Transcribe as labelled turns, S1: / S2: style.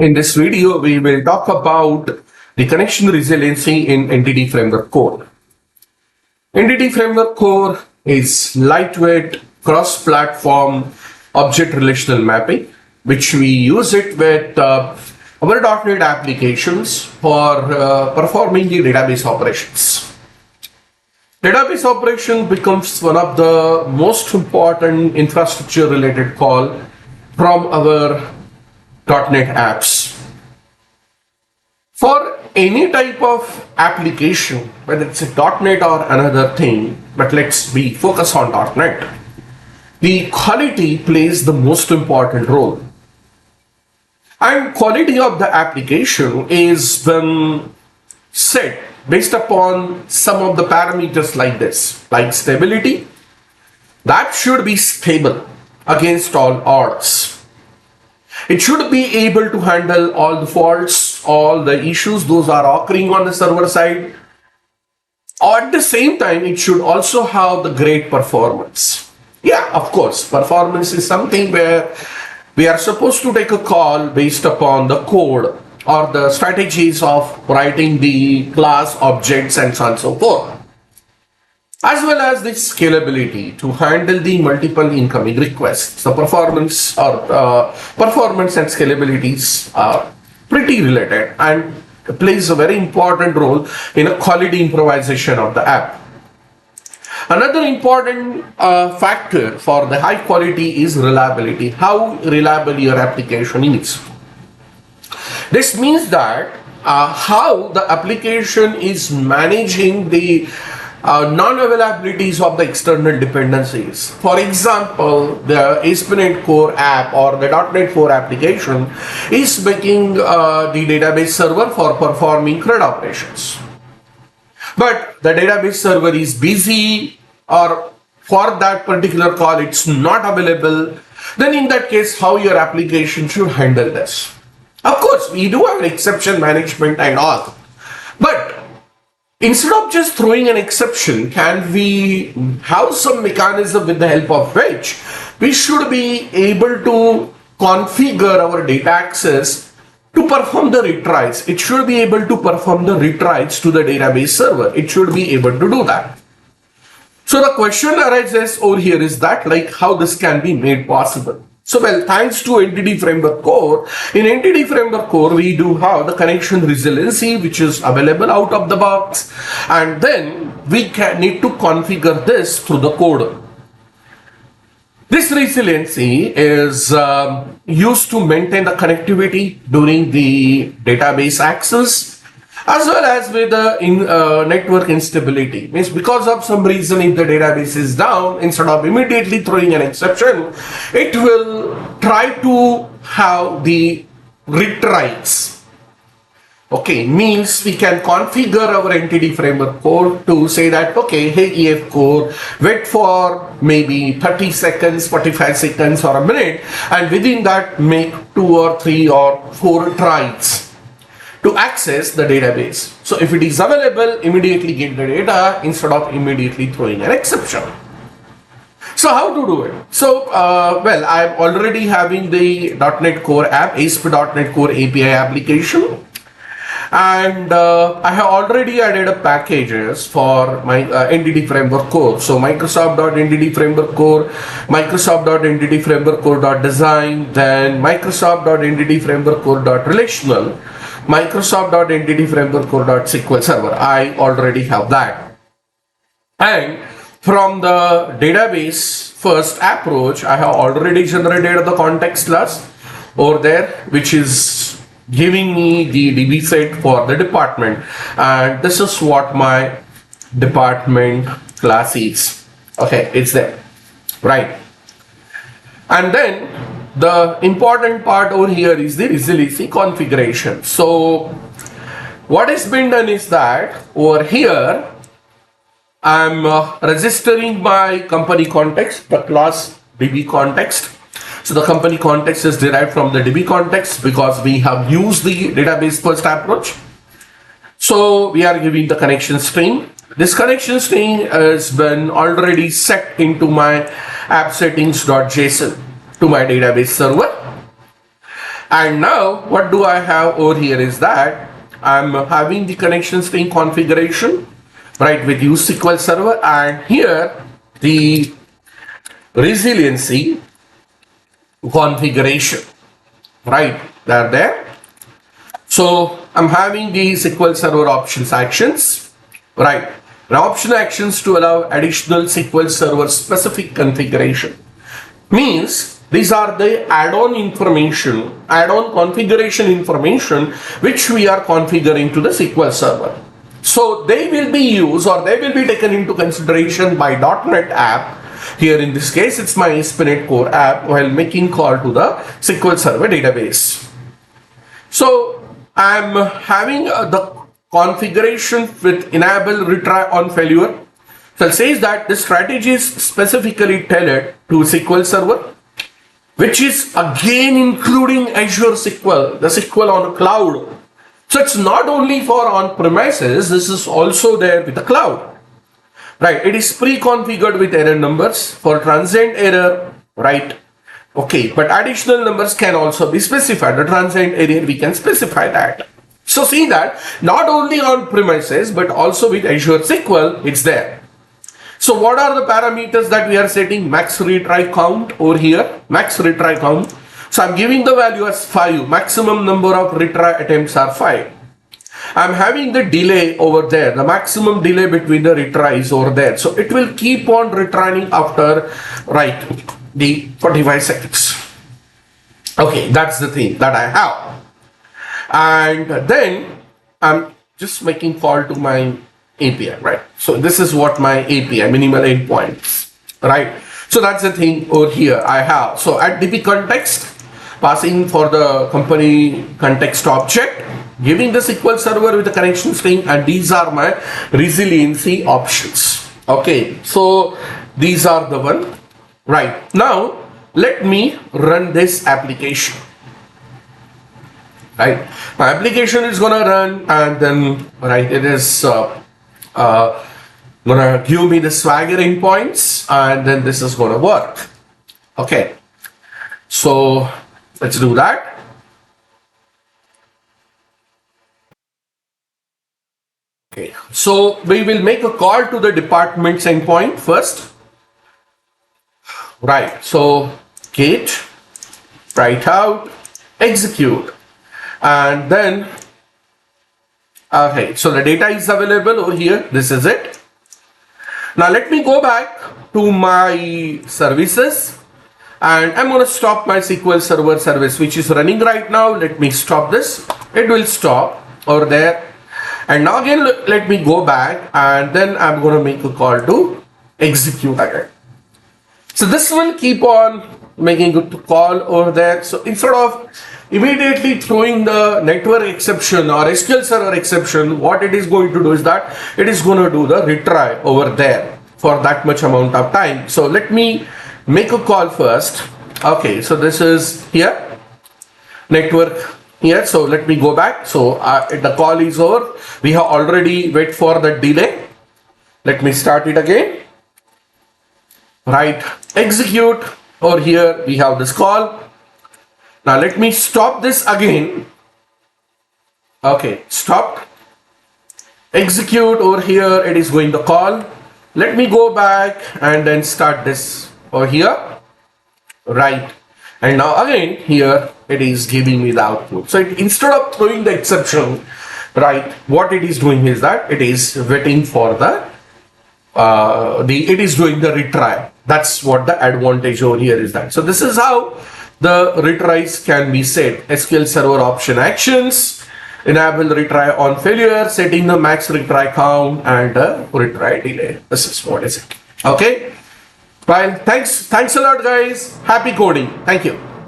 S1: In this video, we will talk about the connection resiliency in Entity Framework Core. Entity Framework Core is lightweight, cross-platform object relational mapping, which we use it with our .NET applications for performing the database operations. Database operation becomes one of the most important infrastructure-related call from our .NET apps. For any type of application, whether it's a .NET or another thing, but let's be focused on .NET, the quality plays the most important role. And quality of the application is then set based upon some of the parameters like this, like stability. That should be stable against all odds. It should be able to handle all the faults, all the issues those are occurring on the server side. At the same time, it should also have the great performance. Yeah, of course, performance is something where we are supposed to take a call based upon the code or the strategies of writing the class objects and so on and so forth, as well as the scalability to handle the multiple incoming requests. The performance and scalabilities are pretty related and plays a very important role in a quality improvisation of the app. Another important factor for the high quality is reliability, how reliable your application is. This means that how the application is managing the non-availabilities of the external dependencies. For example, the ASP.NET Core app or the .NET Core application is making the database server for performing CRUD operations. But the database server is busy, or for that particular call it's not available. Then in that case, how your application should handle this? Of course, we do have exception management and all, but instead of just throwing an exception, can we have some mechanism with the help of which we should be able to configure our data access to perform the retries? It should be able to perform the retries to the database server. It should be able to do that. So the question arises over here is that, like, how this can be made possible? So, well, thanks to Entity Framework Core, in Entity Framework Core, we do have the connection resiliency, which is available out of the box. And then we need to configure this through the code. This resiliency is used to maintain the connectivity during the database access, as well as with the network instability. Means because of some reason, if the database is down, instead of immediately throwing an exception, it will try to have the retries. Okay, means we can configure our Entity Framework Core to say that, okay, hey EF Core, wait for maybe 30 seconds, 45 seconds or a minute, and within that make 2 or 3 or 4 tries to access the database. So if it is available, immediately get the data instead of immediately throwing an exception. So how to do it? So, well, I'm already having the .NET Core app, ASP.NET Core API application. And I have already added a packages for my Entity Framework Core. So Microsoft.Entity Framework Core, Microsoft.Entity Framework Core.design, then Microsoft.Entity Framework Core.relational, Microsoft.Entity Framework Core.SQL Server. I already have that. And from the database first approach, I have already generated the context class over there, which is giving me the DB set for the department. And this is what my department class is. Okay, it's there, right? And then the important part over here is the resiliency configuration. So what has been done is that over here I'm registering my company context, the class DB context. So the company context is derived from the DB context because we have used the database first approach. So we are giving the connection string. This connection string has been already set into my app settings.json to my database server. And now what do I have over here is that I'm having the connection string configuration, right, with use SQL Server, and here the resiliency configuration, right, they're there. So I'm having the SQL Server options actions, right, now option actions to allow additional SQL Server specific configuration. Means these are the add-on information, add-on configuration information which we are configuring to the SQL Server. So they will be used, or they will be taken into consideration by .NET app. Here in this case, it's my ASP.NET Core app while making call to the SQL Server database. So I'm having the configuration with enable retry on failure. So it says that the strategy is specifically tailored to SQL Server, which is again including Azure SQL, the SQL on a cloud. So it's not only for on-premises, this is also there with the cloud. Right, it is pre-configured with error numbers for transient error, right? Okay, but additional numbers can also be specified. The transient error, we can specify that. So see that not only on premises, but also with Azure SQL, it's there. So what are the parameters that we are setting? Max retry count over here, max retry count. So I'm giving the value as 5, maximum number of retry attempts are 5. I'm having the delay over there, the maximum delay between the retries over there. So it will keep on retrying after, right, the 45 seconds. Okay, that's the thing that I have. And then I'm just making call to my API, right? So this is what my API, minimal endpoints, right? So that's the thing over here I have. So at DB context, passing for the company context object, giving the SQL Server with the connection string, and these are my resiliency options. Okay, so these are the one. Right, now let me run this application. Right, my application is gonna run, and then right, it is gonna give me the Swagger endpoints, and then this is gonna work. Okay, so let's do that. Okay, so we will make a call to the department's endpoint first. Right, so git, write out, execute, and then, okay, so the data is available over here. This is it. Now let me go back to my services, and I'm going to stop my SQL Server service which is running right now. Let me stop this. It will stop over there. And now again, let me go back, and then I'm going to make a call to execute again. So this will keep on making a call over there. So instead of immediately throwing the network exception or SQL Server exception, what it is going to do is that it is going to do the retry over there for that much amount of time. So let me make a call first. Okay, so this is here, network here. So let me go back. So the call is over. We have already wait for the delay. Let me start it again. Right, execute. Over here we have this call. Now let me stop this again. Okay, stopped. Execute over here. It is going to call. Let me go back and then start this over here. Right, and now again here it is giving me the output. So instead of throwing the exception, right, what it is doing is that it is waiting for it is doing the retry. That's what the advantage over here is that. So this is how the retries can be set. SQL Server option actions, enable retry on failure, setting the max retry count, and retry delay. This is what is it. Okay, fine. Thanks a lot, guys. Happy coding. Thank you.